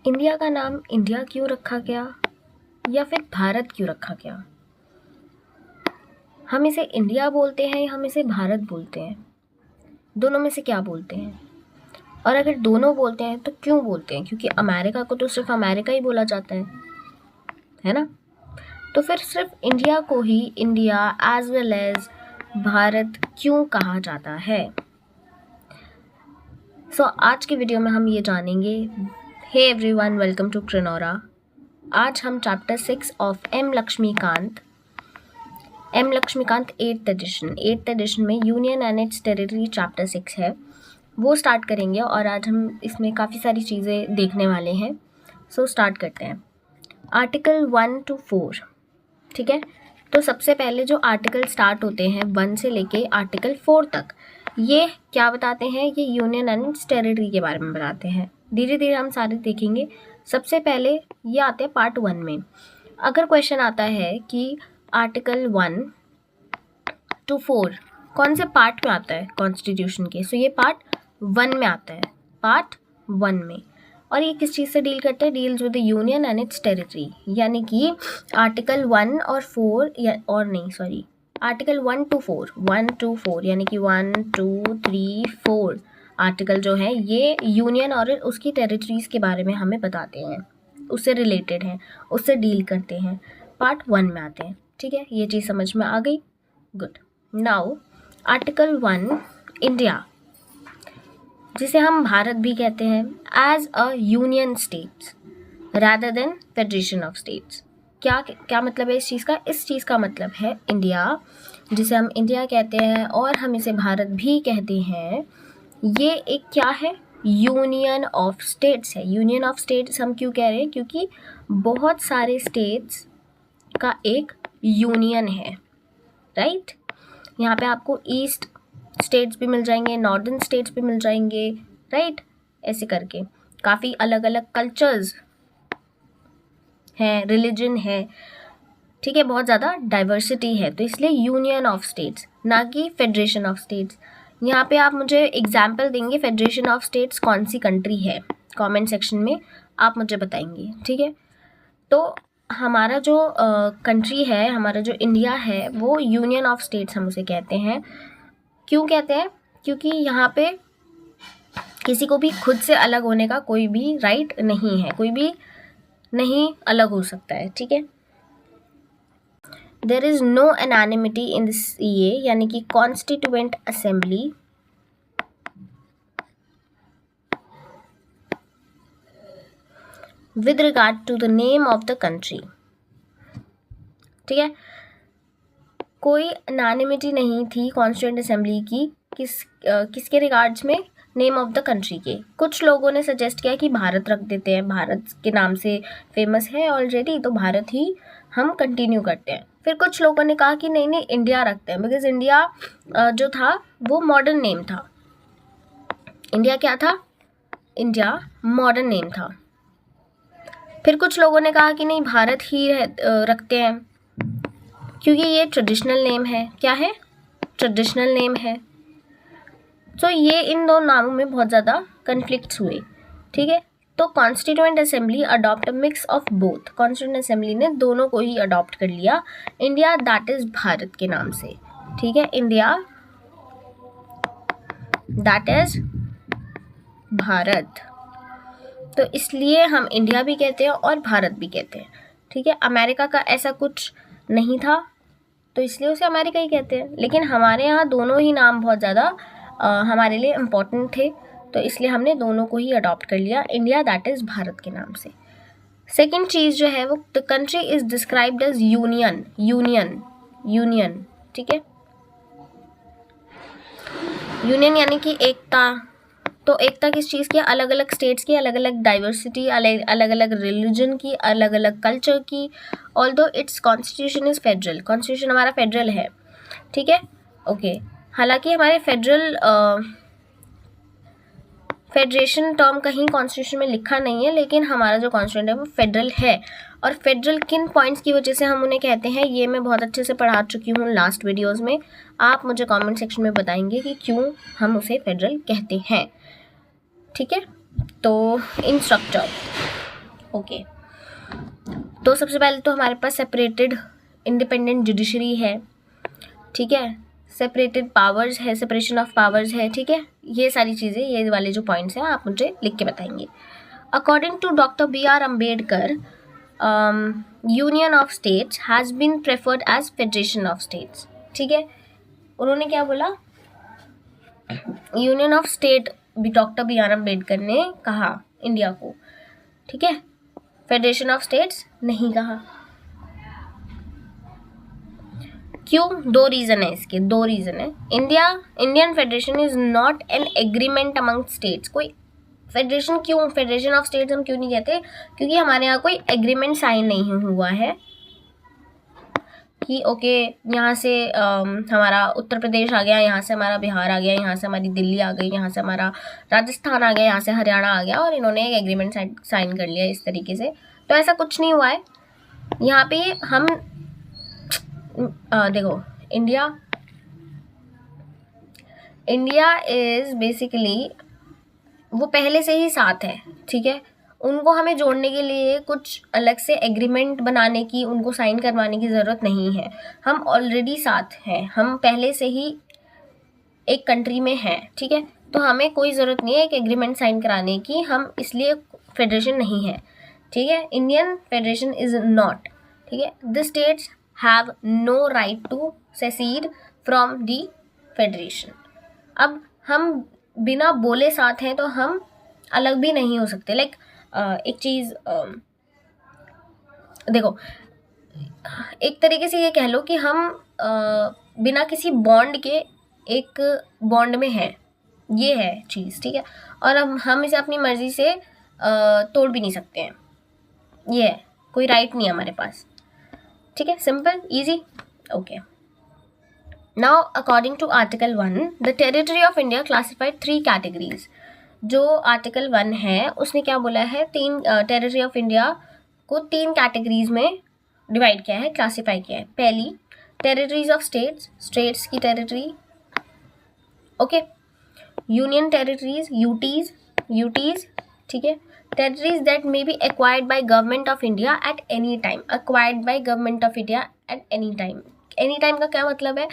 India का नाम India क्यों रखा गया या फिर भारत क्यों रखा गया? हम इसे इंडिया बोलते हैं या हम इसे भारत बोलते हैं? दोनों में से क्या बोलते हैं? और अगर दोनों बोलते हैं तो क्यों बोलते हैं? क्योंकि अमेरिका को तो सिर्फ अमेरिका ही बोला जाता है ना? तो फिर सिर्फ इंडिया को ही India as well as Bharat क्यों कहा जाता है? आज की वीडियो में हम ये जानेंगे। Hey everyone, welcome to Krinora. आज हम chapter 6 of M Laxmikanth 8th edition में union and its territory chapter 6 है, वो स्टार्ट करेंगे। और आज हम इसमें काफ़ी सारी चीज़ें देखने वाले हैं। स्टार्ट करते हैं। आर्टिकल 1 to 4, ठीक है। तो सबसे पहले जो आर्टिकल स्टार्ट होते हैं 1 से लेके आर्टिकल 4 तक, ये क्या बताते हैं? ये यूनियन एंड इट्स टेरिटरी के बारे में बताते हैं। धीरे धीरे हम सारे देखेंगे। सबसे पहले ये आते हैं पार्ट 1 में। अगर क्वेश्चन आता है कि आर्टिकल 1 to 4 कौन से पार्ट में आता है कॉन्स्टिट्यूशन के, ये पार्ट 1 में आता है, पार्ट 1 में। और ये किस चीज़ से डील करता है? Deals with the union and its territory, यानी कि आर्टिकल 1 और 4 आर्टिकल 1 to 4 यानी कि 1 2 3 4 आर्टिकल जो है ये यूनियन और उसकी टेरिटरीज़ के बारे में हमें बताते हैं, उससे रिलेटेड हैं, उससे डील करते हैं, पार्ट 1 में आते हैं, ठीक है। ये चीज़ समझ में आ गई? गुड। नाउ आर्टिकल 1 इंडिया, जिसे हम भारत भी कहते हैं, as a union states rather than federation of states. क्या मतलब है इस चीज़ का? इस चीज़ का मतलब है इंडिया, जिसे हम इंडिया कहते हैं और हम इसे भारत भी कहते हैं, ये एक क्या है? यूनियन ऑफ स्टेट्स है। यूनियन ऑफ स्टेट्स हम क्यों कह रहे हैं? क्योंकि बहुत सारे स्टेट्स का एक यूनियन है, राइट। यहाँ पे आपको ईस्ट स्टेट्स भी मिल जाएंगे, नॉर्दर्न स्टेट्स भी मिल जाएंगे, राइट। ऐसे करके काफ़ी अलग अलग कल्चर्स हैं, रिलीजन है, ठीक है, बहुत ज़्यादा डाइवर्सिटी है। तो इसलिए यूनियन ऑफ स्टेट्स, ना कि फेडरेशन ऑफ स्टेट्स। यहाँ पे आप मुझे एग्जाम्पल देंगे फेडरेशन ऑफ स्टेट्स कौन सी कंट्री है, कमेंट सेक्शन में आप मुझे बताएंगे, ठीक है। तो हमारा जो कंट्री है, हमारा जो इंडिया है, वो यूनियन ऑफ स्टेट्स हम उसे कहते हैं। क्यों कहते हैं? क्योंकि यहाँ पे किसी को भी खुद से अलग होने का कोई भी राइट नहीं है, कोई भी नहीं अलग हो सकता है, ठीक है। There is no unanimity in this ये, यानी कि constituent assembly with regard to the name of the country, ठीक है। कोई एनानिमिटी नहीं थी कॉन्स्टिट्यूएंट असेंबली की किसके रिगार्ड्स में? नेम ऑफ द कंट्री के। कुछ लोगों ने सजेस्ट किया कि भारत रख देते हैं, भारत के नाम से फेमस है ऑलरेडी, तो भारत ही हम कंटिन्यू करते हैं। फिर कुछ लोगों ने कहा कि नहीं इंडिया रखते हैं, बिकॉज इंडिया जो था वो मॉडर्न नेम था। इंडिया क्या था? इंडिया मॉडर्न नेम था। फिर कुछ लोगों ने कहा कि नहीं भारत ही रखते हैं, क्योंकि ये ट्रेडिशनल नेम है। क्या है? ट्रेडिशनल नेम है। तो ये इन दो नामों में बहुत ज़्यादा कन्फ्लिक्ट्स हुए, ठीक है। तो constituent assembly adopt a mix of both. Constituent assembly ने दोनों को ही अडॉप्ट कर लिया, इंडिया दैट इज भारत के नाम से, ठीक है। इंडिया दैट इज भारत, तो इसलिए हम इंडिया भी कहते हैं और भारत भी कहते हैं, ठीक है। अमेरिका का ऐसा कुछ नहीं था, तो इसलिए उसे अमेरिका ही कहते हैं। लेकिन हमारे यहाँ दोनों ही नाम बहुत ज़्यादा हमारे लिए इम्पोर्टेंट थे, तो इसलिए हमने दोनों को ही अडॉप्ट कर लिया, इंडिया दैट इज़ भारत के नाम से। सेकंड चीज़ जो है वो, the country is described as union, ठीक है। यूनियन यानी कि एकता। तो एकता किस चीज़ की? अलग अलग स्टेट्स की, अलग अलग डाइवर्सिटी, अलग अलग रिलीजन की, अलग अलग कल्चर की। Although it's constitution is federal, constitution हमारा फेडरल है, ठीक है, ओके। हालांकि हमारे फेडरेशन टर्म कहीं कॉन्स्टिट्यूशन में लिखा नहीं है, लेकिन हमारा जो कॉन्स्टिट्यूशन है वो फेडरल है। और फेडरल किन पॉइंट्स की वजह से हम उन्हें कहते हैं, ये मैं बहुत अच्छे से पढ़ा चुकी हूँ लास्ट वीडियोज़ में। आप मुझे कमेंट सेक्शन में बताएंगे कि क्यों हम उसे फेडरल कहते हैं, ठीक है। तो इन स्ट्रक्चर ओके तो सबसे पहले तो हमारे पास सेपरेटेड इंडिपेंडेंट जुडिशरी है, ठीक है, सेपरेटेड पावर्स है, सेपरेशन ऑफ पावर्स है, ठीक है, ये सारी चीज़ें, ये वाले जो पॉइंट्स हैं आप मुझे लिख के बताएंगे। According to doctor B.R. Ambedkar, union of states has been preferred as federation of states, ठीक है, उन्होंने क्या बोला, union of state doctor B.R. Ambedkar ने कहा इंडिया को, ठीक है, फेडरेशन ऑफ स्टेट्स नहीं कहा। क्यों? दो रीज़न है इसके, दो रीज़न है। Indian federation is not an agreement among states. कोई फेडरेशन, क्यों फेडरेशन ऑफ स्टेट्स हम क्यों नहीं कहते? क्योंकि हमारे यहाँ कोई एग्रीमेंट साइन नहीं हुआ है कि ओके यहाँ से हमारा उत्तर प्रदेश आ गया, यहाँ से हमारा बिहार आ गया, यहाँ से हमारी दिल्ली आ गई, यहाँ से हमारा राजस्थान आ गया, यहाँ से हरियाणा आ गया और इन्होंने एक एग्रीमेंट साइन कर लिया इस तरीके से। तो ऐसा कुछ नहीं हुआ है यहाँ पे। हम देखो, इंडिया इज बेसिकली, वो पहले से ही साथ है, ठीक है, उनको हमें जोड़ने के लिए कुछ अलग से एग्रीमेंट बनाने की, उनको साइन करवाने की ज़रूरत नहीं है। हम ऑलरेडी साथ हैं, हम पहले से ही एक कंट्री में हैं, ठीक है, तो हमें कोई ज़रूरत नहीं है एक एग्रीमेंट साइन कराने की, हम इसलिए फेडरेशन नहीं है, ठीक है। इंडियन फेडरेशन इज़ नॉट, ठीक है, the states have no right to secede from the federation. अब हम बिना बोले साथ हैं तो हम अलग भी नहीं हो सकते। लाइक एक चीज़ देखो, एक तरीके से ये कह लो कि हम बिना किसी बॉन्ड के एक बॉन्ड में हैं, ये है चीज़, ठीक है, और हम इसे अपनी मर्ज़ी से तोड़ भी नहीं सकते हैं, ये है, कोई राइट नहीं है हमारे पास, ठीक है, simple easy, okay. Now, according to Article 1, the territory of India classified 3 categories. जो Article 1 है उसने क्या बोला है, टेरिटरी ऑफ इंडिया को 3 कैटेगरीज में डिवाइड किया है, क्लासीफाई किया है। पहली, टेरिटरीज ऑफ स्टेट्स की territory, okay, union territories, UTs, ठीक है, territories that may be acquired by government of India at any time, acquired by government of India at any time. Any time का क्या मतलब है?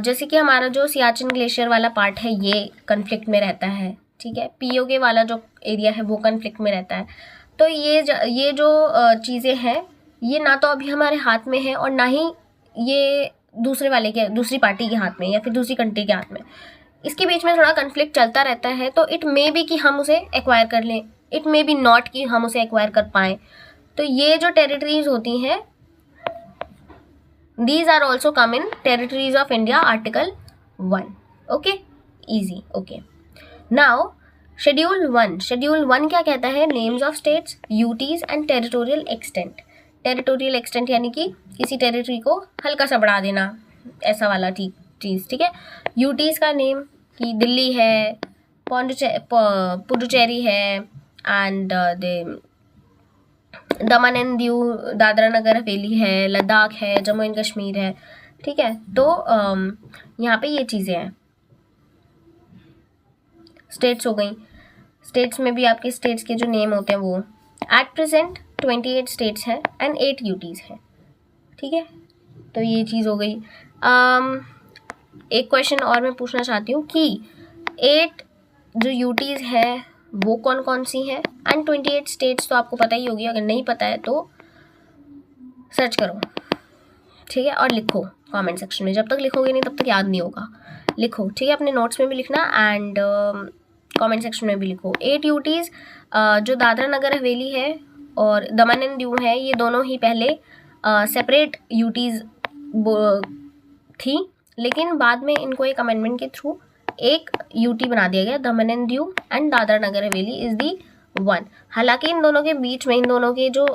जैसे कि हमारा जो सियाचिन ग्लेशियर वाला पार्ट है ये कन्फ्लिक्ट में रहता है, ठीक है, पीओके वाला जो एरिया है वो कन्फ्लिक्ट में रहता है। तो ये जो चीज़ें हैं ये ना तो अभी हमारे हाथ में है और ना ही ये दूसरी पार्टी के हाथ में या फिर दूसरी कंट्री के हाथ में। इसके बीच में थोड़ा कन्फ्लिक्ट चलता रहता है, तो इट मे बी कि हम उसे एक्वायर कर लें, इट मे बी नॉट कि हम उसे एक्वायर कर पाएँ। तो ये जो टेरिटरीज होती हैं, these are also come in territories of India, article 1, okay, easy, okay. Now schedule 1 क्या कहता है? Names of states, UTs and territorial extent. Territorial extent यानी कि किसी टेरिटरी को हल्का सा बढ़ा देना, ऐसा वाला चीज़, ठीक है। यूटीज का नेम कि दिल्ली है, पुडुचेरी है, and Daman and Diu, Dadra Nagar Haveli है, लद्दाख है, जम्मू एंड कश्मीर है, ठीक है। तो यहाँ पे ये चीज़ें हैं, स्टेट्स हो गई। स्टेट्स में भी आपके स्टेट्स के जो नेम होते हैं वो, एट प्रेजेंट 28 स्टेट्स हैं एंड 8 यूटीज़ हैं, ठीक है। तो ये चीज़ हो गई। एक क्वेश्चन और मैं पूछना चाहती हूँ कि 8 जो यूटीज़ है वो कौन कौन सी हैं, एंड 28 स्टेट्स तो आपको पता ही होगी, अगर नहीं पता है तो सर्च करो, ठीक है, और लिखो कमेंट सेक्शन में। जब तक लिखोगे नहीं तब तक याद नहीं होगा, लिखो, ठीक है, अपने नोट्स में भी लिखना एंड कमेंट सेक्शन में भी लिखो। 8 यूटीज़ जो दादरा नगर हवेली है और दमन एंड दीव है, ये दोनों ही पहले सेपरेट यूटीज़ थी, लेकिन बाद में इनको एक अमेंडमेंट के थ्रू एक यूटी बना दिया गया, दमन and Diu and Dadra Nagar Haveli is the 1। हालांकि इन दोनों के बीच में, इन दोनों के जो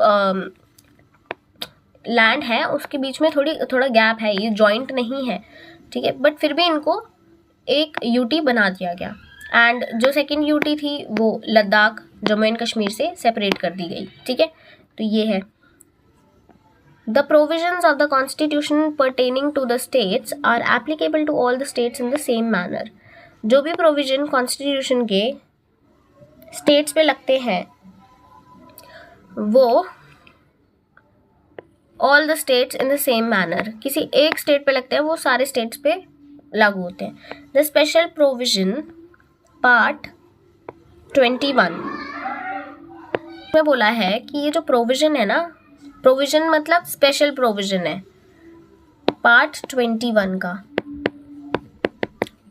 लैंड है उसके बीच में थोड़ा गैप है, ये जॉइंट नहीं है, ठीक है, बट फिर भी इनको एक यूटी बना दिया गया। एंड जो सेकंड यूटी थी वो लद्दाख, जम्मू एंड कश्मीर से सेपरेट कर दी गई, ठीक है। तो ये है The provisions of the Constitution pertaining to the states are applicable to all the states in the same manner. जो भी प्रोविजन कॉन्स्टिट्यूशन के स्टेट्स पे लगते हैं वो all the states in the same manner, किसी एक स्टेट पे लगते हैं वो सारे स्टेट्स पे लागू होते हैं। द स्पेशल प्रोविजन पार्ट 21 में बोला है कि ये जो प्रोविजन है ना, प्रोविजन मतलब स्पेशल प्रोविजन है, पार्ट 21 का,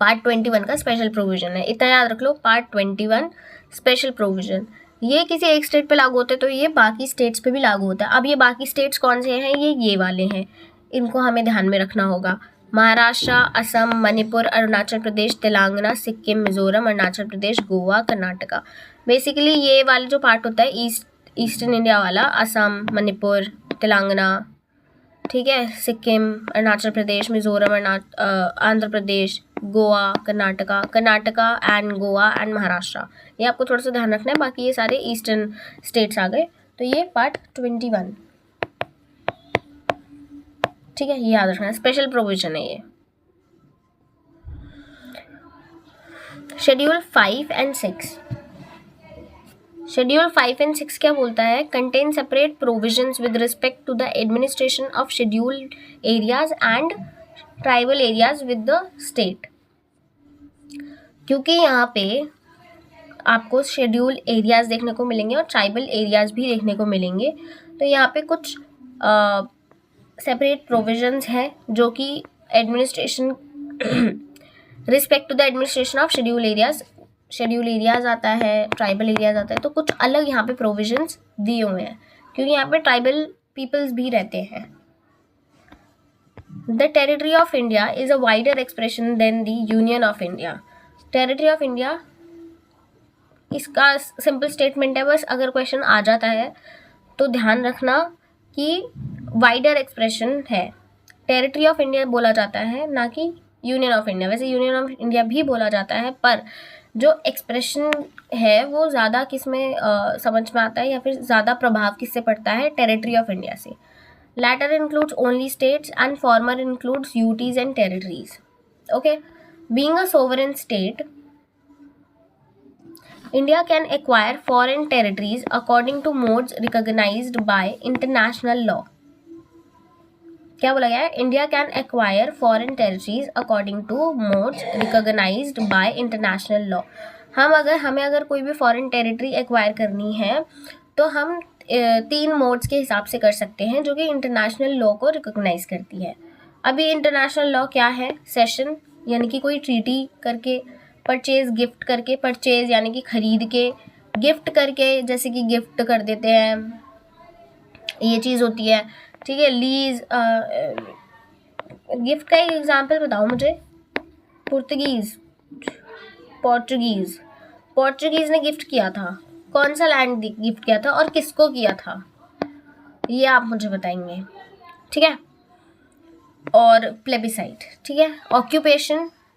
पार्ट 21 का स्पेशल प्रोविजन है, इतना याद रख लो, पार्ट 21 स्पेशल प्रोविजन। ये किसी एक स्टेट पे लागू होते हैं तो ये बाकी स्टेट्स पे भी लागू होता है। अब ये बाकी स्टेट्स कौन से हैं, ये वाले हैं, इनको हमें ध्यान में रखना होगा। महाराष्ट्र, असम, मणिपुर, अरुणाचल प्रदेश, तेलंगाना, सिक्किम, मिजोरम, अरुणाचल प्रदेश, गोवा, कर्नाटका। बेसिकली ये वाला जो पार्ट होता है ईस्टर्न इंडिया वाला, असम, मणिपुर, तेलंगाना, ठीक है, सिक्किम, अरुणाचल प्रदेश, मिजोरम, आंध्र प्रदेश, गोवा, कर्नाटका एंड गोवा एंड महाराष्ट्र, ये आपको थोड़ा सा ध्यान रखना है। बाकी ये सारे ईस्टर्न स्टेट्स आ गए। तो ये पार्ट 21, ठीक है, ये याद रखना है, स्पेशल प्रोविजन है ये। शेड्यूल 5 एंड 6, शेड्यूल 5 एंड 6 क्या बोलता है, contain separate provisions with respect to the administration of scheduled areas and tribal areas with the state. क्योंकि यहाँ पे आपको शेड्यूल एरियाज देखने को मिलेंगे और ट्राइबल एरियाज भी देखने को मिलेंगे, तो यहाँ पे कुछ सेपरेट प्रोविजंस हैं जो कि administration respect to the administration of schedule areas आता है, ट्राइबल एरियाज आता है, तो कुछ अलग यहाँ पे प्रोविजंस दिए हुए हैं क्योंकि यहाँ पे ट्राइबल पीपल्स भी रहते हैं। The territory of India is a wider expression than the union of India. Territory of India, इसका सिंपल स्टेटमेंट है, बस अगर क्वेश्चन आ जाता है तो ध्यान रखना कि वाइडर एक्सप्रेशन है, टेरिटरी ऑफ इंडिया बोला जाता है, ना कि यूनियन ऑफ इंडिया। वैसे यूनियन ऑफ इंडिया भी बोला जाता है, पर जो एक्सप्रेशन है वो ज़्यादा किस में समझ में आता है या फिर ज़्यादा प्रभाव किससे पड़ता है, टेरिटरी ऑफ इंडिया से। Latter includes only states and former includes UTs and territories. Okay, being a sovereign state, India can acquire foreign territories according to modes recognized by international law. क्या बोला गया है, India can acquire foreign territories according to modes recognised by international law. हमें अगर कोई भी foreign territory acquire करनी है तो हम 3 मोड्स के हिसाब से कर सकते हैं जो कि इंटरनेशनल लॉ को रिकॉग्नाइज करती है। अभी इंटरनेशनल लॉ क्या है, सेशन यानी कि कोई ट्रीटी करके, परचेज गिफ्ट करके, परचेज यानी कि खरीद के, गिफ्ट करके जैसे कि गिफ्ट कर देते हैं, ये चीज़ होती है, ठीक है। लीज, गिफ्ट का एक एग्जांपल बताओ मुझे। पोर्चुगीज ने गिफ्ट किया था, कौन सा लैंड गिफ्ट किया था और किसको किया था, ये आप मुझे बताएंगे, ठीक है। और प्लेबिसाइट, ठीक है।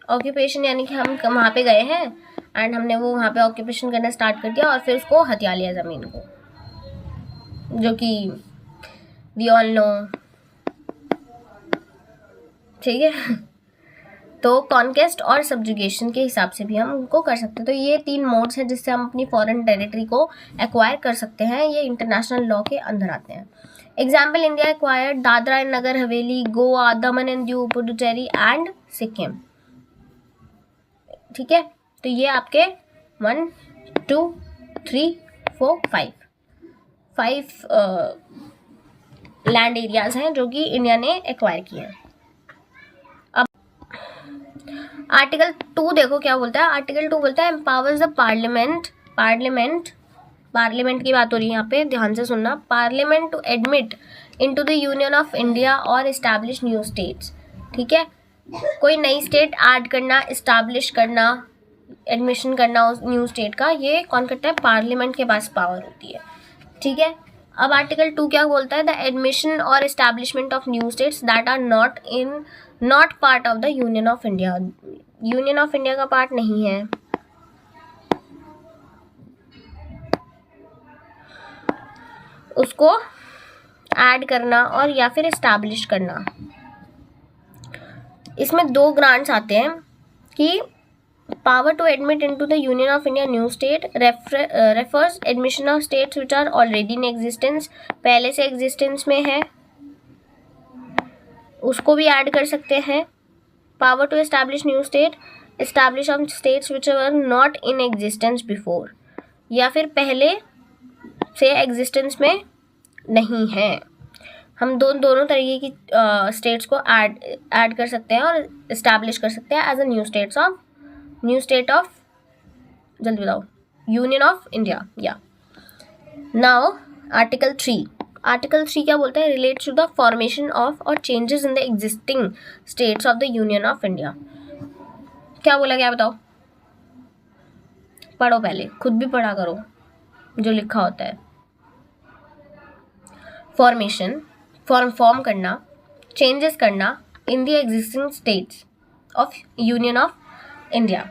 ऑक्यूपेशन यानी कि हम वहाँ पे गए हैं एंड हमने वो वहाँ पे ऑक्यूपेशन करना स्टार्ट कर दिया और फिर उसको हथिया लिया ज़मीन को, जो कि वी ऑल नो, ठीक है। तो कॉन्केस्ट और सब्जुगेशन के हिसाब से भी हम उनको कर सकते हैं। तो ये 3 मोड्स हैं जिससे हम अपनी फॉरेन टेरिटरी को एक्वायर कर सकते हैं, ये इंटरनेशनल लॉ के अंदर आते हैं। Example, India acquired Dadra and Nagar Haveli, Goa, Daman and Diu, Puducherry and Sikkim, ठीक है। तो ये आपके 1 2 3 4 5 लैंड एरियाज हैं जो कि इंडिया ने एक्वायर किए हैं। अब आर्टिकल 2 देखो क्या बोलता है। आर्टिकल 2 बोलता है एम्पावर्स द पार्लियामेंट की बात हो रही है यहाँ पे, ध्यान से सुनना। Parliament to admit into the union of India और इस्टेब्लिश न्यू स्टेट्स, ठीक है। कोई नई स्टेट ऐड करना, इस्टेब्लिश करना, एडमिशन करना उस न्यू स्टेट का, ये कौन करता है, पार्लियामेंट के पास पावर होती है, ठीक है। अब आर्टिकल 2 क्या बोलता है, द एडमिशन और establishment of new states that are not part of the union of India. Union of India का पार्ट नहीं है, उसको ऐड करना और या फिर एस्टैब्लिश करना। इसमें 2 ग्रांट्स आते हैं कि Power to admit into the Union of India new state refers admission of states which are already in existence, पहले से existence में है, उसको भी ऐड कर सकते हैं. Power to establish new state, establish on states which were not in existence before, या फिर पहले से existence में नहीं है. हम दोनों तरीके की स्टेट्स को ऐड कर सकते हैं और इस्टेब्लिश कर सकते हैं as a new state of जल्दी बताओ union of India. Yeah now article 3 क्या बोलता है? Relates to the formation of और changes in the existing states of the union of India. क्या बोला गया बताओ? पढ़ो, पहले खुद भी पढ़ा करो जो लिखा होता है. फॉर्मेशन, फॉर्म करना, चेंजेस करना इन the existing states of union of India.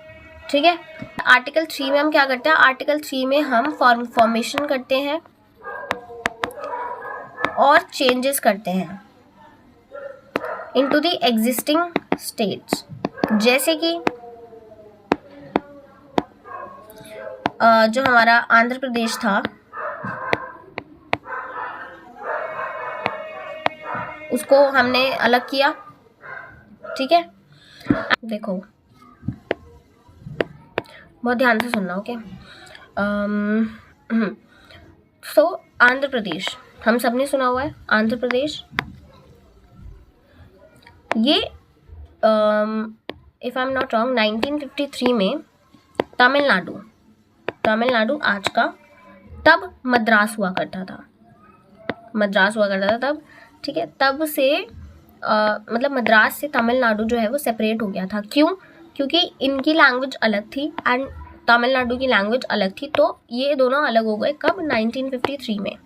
ठीक है. आर्टिकल 3 में हम क्या करते हैं? आर्टिकल 3 में हम फॉर्मेशन करते हैं और चेंजेस करते हैं इनटू द एग्जिस्टिंग स्टेट्स. जैसे कि जो हमारा आंध्र प्रदेश था उसको हमने अलग किया. ठीक है. देखो बहुत ध्यान से सुनना. ओके. सो आंध्र प्रदेश हम सब ने सुना हुआ है. आंध्र प्रदेश ये if I am not wrong 1953 में तमिलनाडु आज का तब मद्रास हुआ करता था तब. ठीक है. तब से मतलब मद्रास से तमिलनाडु जो है वो सेपरेट हो गया था. क्यों? क्योंकि इनकी लैंग्वेज अलग थी एंड तमिलनाडु की लैंग्वेज अलग थी. तो ये दोनों अलग हो गए. कब? 1953 में.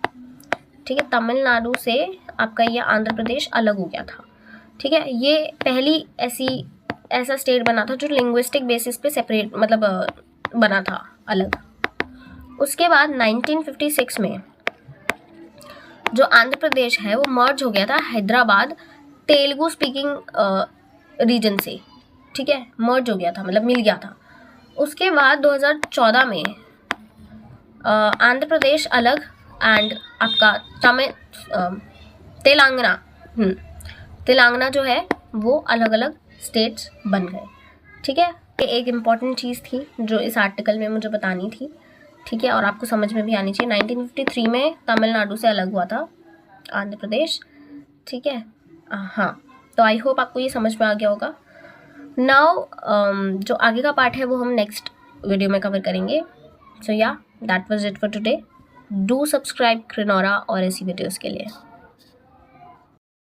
ठीक है. तमिलनाडु से आपका ये आंध्र प्रदेश अलग हो गया था. ठीक है. ये पहली ऐसा स्टेट बना था जो लिंग्विस्टिक बेसिस पे सेपरेट मतलब बना था अलग. उसके बाद 1956 में जो आंध्र प्रदेश है वो मर्ज हो गया था हैदराबाद तेलुगु स्पीकिंग रीजन से. ठीक है. मर्ज हो गया था मतलब मिल गया था. उसके बाद 2014 में आंध्र प्रदेश अलग एंड आपका तेलंगाना जो है वो अलग अलग स्टेट्स बन गए. ठीक है. ये एक इम्पॉर्टेंट चीज़ थी जो इस आर्टिकल में मुझे बतानी थी. ठीक है. और आपको समझ में भी आनी चाहिए. 1953 में तमिलनाडु से अलग हुआ था आंध्र प्रदेश. ठीक है. हाँ. तो आई होप आपको ये समझ में आ गया होगा. नाउ जो आगे का पार्ट है वो हम नेक्स्ट वीडियो में कवर करेंगे. So yeah that was it for today. Do subscribe Krinora और ऐसी वीडियोज़ के लिए.